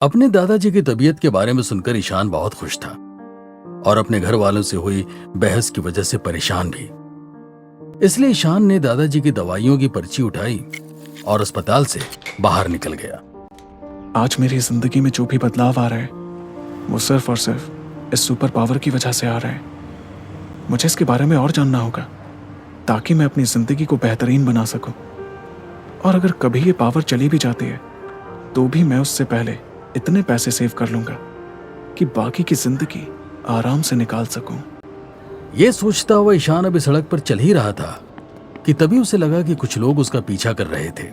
अपने दादाजी की तबीयत के बारे में सुनकर ईशान बहुत खुश था और अपने घर वालों से हुई बहस की वजह से परेशान भी। इसलिए ईशान ने दादाजी की दवाइयों की पर्ची उठाई और अस्पताल से बाहर निकल गया। आज मेरी जिंदगी में जो भी बदलाव आ रहा है वो सिर्फ और सिर्फ इस सुपर पावर की वजह से आ रहा है। मुझे इसके बारे में और जानना होगा ताकि मैं अपनी जिंदगी को बेहतरीन बना सकूं। और अगर कभी ये पावर चली भी जाती है तो भी मैं उससे पहले इतने पैसे सेव कर लूंगा कि बाकी की जिंदगी आराम से निकाल सकूं। ये सोचता हुआ ईशान अभी सड़क पर चल ही रहा था कि तभी उसे लगा कि कुछ लोग उसका पीछा कर रहे थे।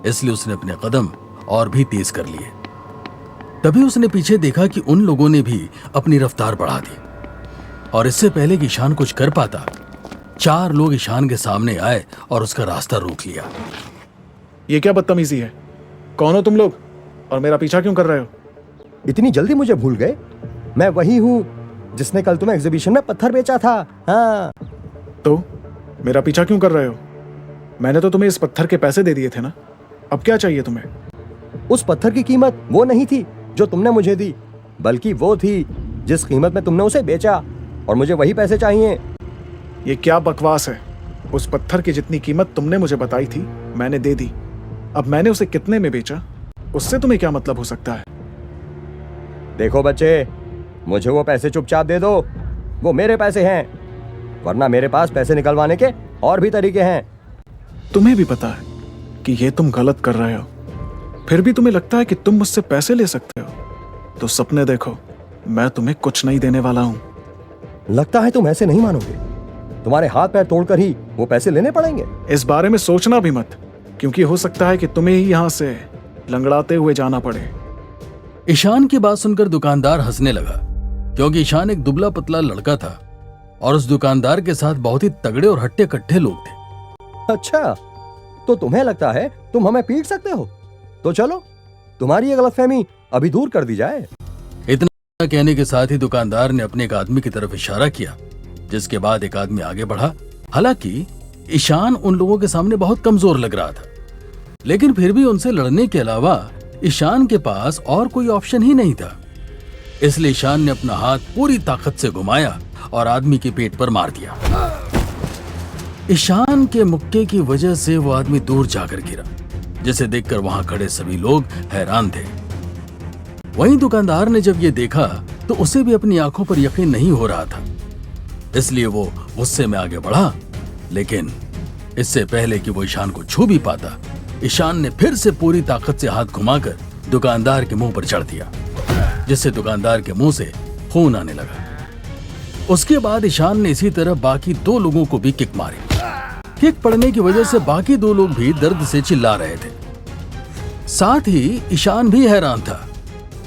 इसलिए उसने अपने कदम और भी तेज कर लिए। तभी उसने पीछे देखा कि उन लोगों ने भी अपनी रफ्तार बढ़ा दी और इससे पहले कि ईशान कुछ कर पाता, 4 लोग ईशान के सामने आए और उसका रास्ता रोक लिया। ये क्या बदतमीजी है? कौन हो तुम लोग और मेरा पीछा क्यों कर रहे हो? इतनी जल्दी मुझे भूल गए? मैं वही हूँ जिसने कल तुम्हें एग्जीबिशन में पत्थर बेचा था। हाँ। तो मेरा पीछा क्यों कर रहे हो? मैंने तो तुम्हें इस पत्थर के पैसे दे दिए थे ना। अब क्या चाहिए तुम्हें? उस पत्थर की कीमत वो नहीं थी जो तुमने मुझे दी, बल्कि वो थी जिस कीमत में तुमने उसे बेचा, और मुझे वही पैसे चाहिए। ये क्या बकवास है? उस पत्थर की जितनी कीमत तुमने मुझे बताई थी मैंने दे दी। अब मैंने उसे कितने में बेचा उससे तुम्हें क्या मतलब हो सकता है? देखो बच्चे, मुझे वो पैसे चुपचाप दे दो। वो मेरे पैसे हैं, वरना मेरे पास पैसे निकलवाने के और भी तरीके हैं। तुम्हें भी पता है कि ये तुम गलत कर रहे हो, फिर भी तुम्हें लगता है कि तुम मुझसे पैसे ले सकते हो। तो सपने देखो, मैं तुम्हें कुछ नहीं देने वाला हूं। लगता है तुम ऐसे नहीं मानोगे। तुम्हारे हाथ पैर तोड़कर ही वो पैसे लेने पड़ेंगे। इस बारे में सोचना भी मत, क्योंकि हो सकता है कि तुम्हें ही यहां से लंगड़ाते हुए जाना पड़े। ईशान की बात सुनकर दुकानदार हंसने लगा, क्योंकि ईशान एक दुबला पतला लड़का था और उस दुकानदार के साथ बहुत ही तगड़े और हट्टे कट्टे लोग थे। अच्छा, तो तुम्हें लगता है तुम हमें पीट सकते हो? तो चलो, तुम्हारी ये गलतफहमी अभी दूर कर दी जाए। इतना कहने के साथ ही दुकानदार ने अपने एक आदमी की तरफ इशारा किया, जिसके बाद एक आदमी आगे बढ़ा। हालांकि ईशान उन लोगों के सामने बहुत कमजोर लग रहा था, लेकिन फिर भी उनसे लड़ने के अलावा ईशान के पास और कोई ऑप्शन ही नहीं था। इसलिए ईशान ने अपना हाथ पूरी ताकत से घुमाया और आदमी के पेट पर मार दिया। ईशान के मुक्के की वजह से वो आदमी दूर जाकर गिरा, जिसे देखकर वहां खड़े सभी लोग हैरान थे। वहीं दुकानदार ने जब ये देखा तो उसे भी अपनी आंखों पर यकीन नहीं हो रहा था। इसलिए वो गुस्से में आगे बढ़ा, लेकिन इससे पहले कि वो ईशान को छू भी पाता, ईशान ने फिर से पूरी ताकत से हाथ घुमाकर दुकानदार के मुंह पर चढ़ दिया, जिससे दुकानदार के मुंह से खून आने लगा। उसके बाद ईशान ने इसी तरह बाकी 2 लोगों को भी किक मारी। किक पड़ने की वजह से बाकी 2 लोग भी दर्द से चिल्ला रहे थे। साथ ही ईशान भी हैरान था।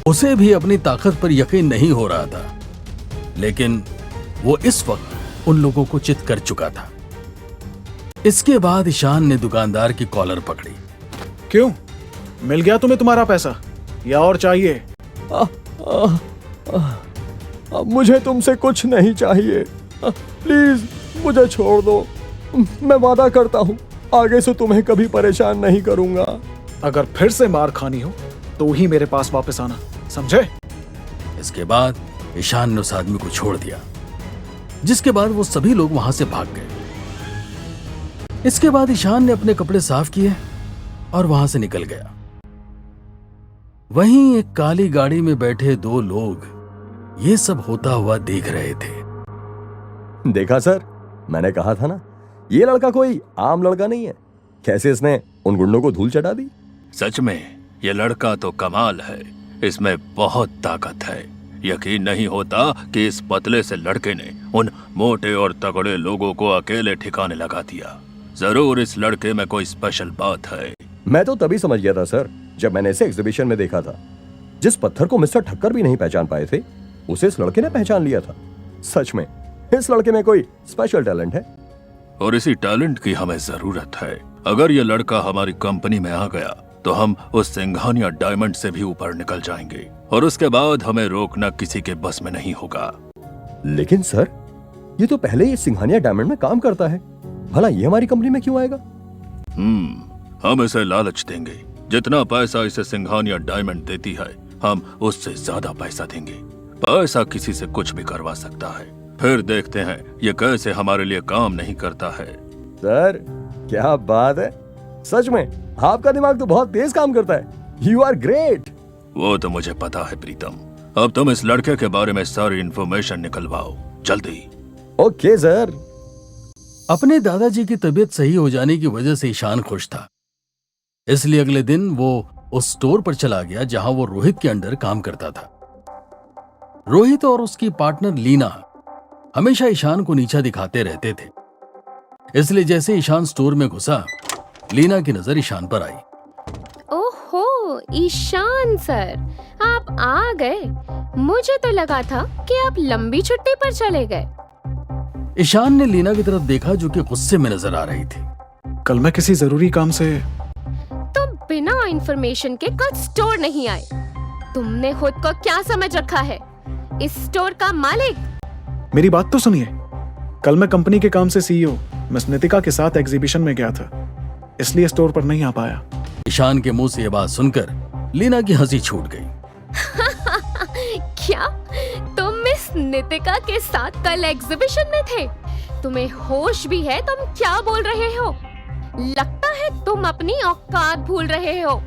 उसे भी अपनी ताकत पर यकीन नहीं हो रहा था, लेकिन वो इस वक्त उन लोगों को चित कर चुका था। इसके बाद ईशान ने दुकानदार की कॉलर पकड़ी। क्यों? मिल गया तुम्हें तुम्हारा पैसा या और चाहिए? मुझे तुमसे कुछ नहीं चाहिए। प्लीज मुझे छोड़ दो। मैं वादा करता हूँ आगे से तुम्हें कभी परेशान नहीं करूंगा। अगर फिर से मार खानी हो तो ही मेरे पास वापस आना, समझे? इसके बाद ईशान ने उस आदमी को छोड़ दिया, जिसके बाद वो सभी लोग वहां से भाग गए। इसके बाद ईशान ने अपने कपड़े साफ किए और वहां से निकल गया। वहीं एक काली गाड़ी में बैठे 2 लोग ये सब होता हुआ देख रहे थे। देखा सर, मैंने कहा था ना, ये लड़का कोई आम लड़का नहीं है। कैसे इसने उन गुंडों को धूल चटा दी। सच में ये लड़का तो कमाल है, इसमें बहुत ताकत है। यकीन नहीं होता कि इस पतले से लड़के ने उन मोटे और तगड़े लोगों को अकेले ठिकाने लगा दिया। जरूर इस लड़के में कोई स्पेशल बात है। मैं तो तभी समझ गया था सर, जब मैंने इसे एग्जीबिशन में देखा था। जिस पत्थर को मिस्टर ठक्कर भी नहीं पहचान पाए थे, उसे इस लड़के ने पहचान लिया था। सच में इस लड़के में कोई स्पेशल टैलेंट है, और इसी टैलेंट की हमें जरूरत है। अगर ये लड़का हमारी कंपनी में आ गया तो हम उस सिंघानिया डायमंड से भी ऊपर निकल जाएंगे, और उसके बाद हमें रोकना किसी के बस में नहीं होगा। लेकिन सर, ये तो पहले ही सिंघानिया डायमंड में काम करता है। भला ये हमारी कंपनी में क्यों आएगा? हम इसे लालच देंगे जितना पैसा इसे सिंघानिया डायमंड देती है, हम उससे ज्यादा पैसा देंगे। पैसा किसी से कुछ भी करवा सकता है। फिर देखते हैं ये कैसे हमारे लिए काम नहीं करता है। सर क्या बात है, सच में आपका दिमाग तो बहुत तेज काम करता है। You are great. वो तो मुझे पता है प्रीतम। अब तुम इस लड़के के बारे में सारी इंफॉर्मेशन निकलवाओ जल्दी। Okay sir. अपने दादाजी की तबीयत सही हो जाने की वजह से ईशान खुश था, इसलिए अगले दिन वो उस स्टोर पर चला गया जहां वो रोहित के अंडर काम करता था। रोहित और उसकी पार्टनर लीना हमेशा ईशान को नीचा दिखाते रहते थे, इसलिए जैसे ईशान स्टोर में घुसा, लीना की नजर ईशान पर आई। ओहो, ईशान सर, आप आ गए। मुझे तो लगा था कि आप लंबी छुट्टी पर चले गए। ईशान ने लीना की तरफ देखा जो कि गुस्से में नजर आ रही थी। कल मैं किसी जरूरी काम से। तुम बिना इंफॉर्मेशन के कल स्टोर नहीं आए। तुमने खुद को क्या समझ रखा है, इस स्टोर का मालिक? मेरी बात तो सुनिए। कल मैं कंपनी के काम से सीईओ मिस नितिका के साथ एग्जीबिशन में गया था, इसलिए स्टोर पर नहीं आ पाया। ईशान के मुंह से यह बात सुनकर लीना की हंसी छूट गई। क्या तुम मिस नितिका के साथ कल एग्जीबिशन में थे? तुम्हें होश भी है? तुम क्या बोल रहे हो? लगता है तुम अपनी औकात भूल रहे हो।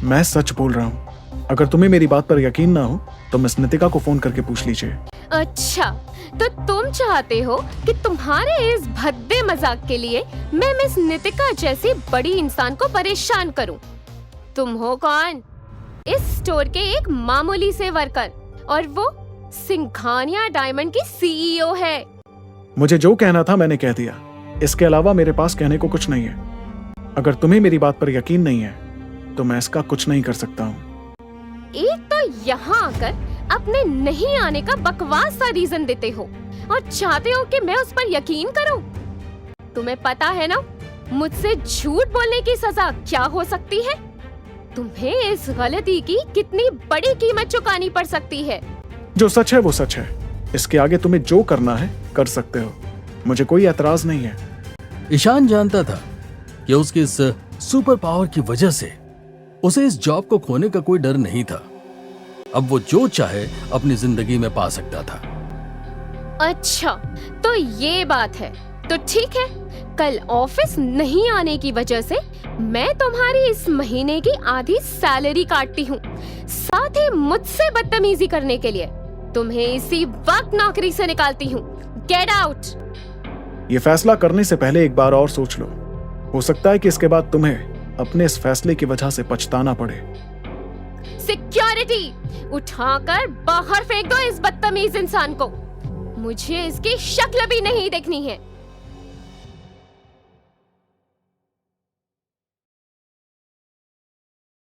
मैं सच बोल रहा हूँ। अगर तुम्हें मेरी बात पर यकीन ना हो तो मिस नितिका को फोन करके पूछ लीजिए। अच्छा, तो तुम चाहते हो कि तुम्हारे इस भद्दे मजाक के लिए मैं मिस नितिका जैसी बड़ी इंसान को परेशान करूं? तुम हो कौन? इस स्टोर के एक मामूली से वर्कर, और वो सिंघानिया डायमंड की सीईओ है। मुझे जो कहना था मैंने कह दिया। इसके अलावा मेरे पास कहने को कुछ नहीं है। अगर तुम्हें मेरी बात पर यकीन नहीं है तो मैं इसका कुछ नहीं कर सकता हूँ। एक तो यहाँ आकर अपने नहीं आने का बकवास सा रीजन देते हो और चाहते हो कि मैं उस पर यकीन करूं। तुम्हें पता है ना मुझसे झूठ बोलने की सजा क्या हो सकती है? तुम्हें इस गलती की कितनी बड़ी कीमत चुकानी पड़ सकती है। जो सच है वो सच है। इसके आगे तुम्हें जो करना है कर सकते हो, मुझे कोई एतराज नहीं है। ईशान जानता था कि उसकी इस सुपर पावर की वजह से उसे इस जॉब को खोने का कोई डर नहीं था। अब वो जो चाहे अपनी जिंदगी में पा सकता था। अच्छा, तो ये बात है। तो ठीक है, कल ऑफिस नहीं आने की वजह से मैं तुम्हारी इस महीने की आधी सैलरी काटती हूँ, साथ ही मुझसे बदतमीजी करने के लिए तुम्हें इसी वक्त नौकरी से निकालती हूँ। Get out. ये फैसला करने से पहले एक बार और सोच लो। हो सकता है कि इसके बाद तुम्हें अपने इस फैसले की वजह से पछताना पड़े। सिक्योरिटी, उठाकर बाहर फेंक दो इस बदतमीज इंसान को। मुझे इसकी शक्ल भी नहीं देखनी है।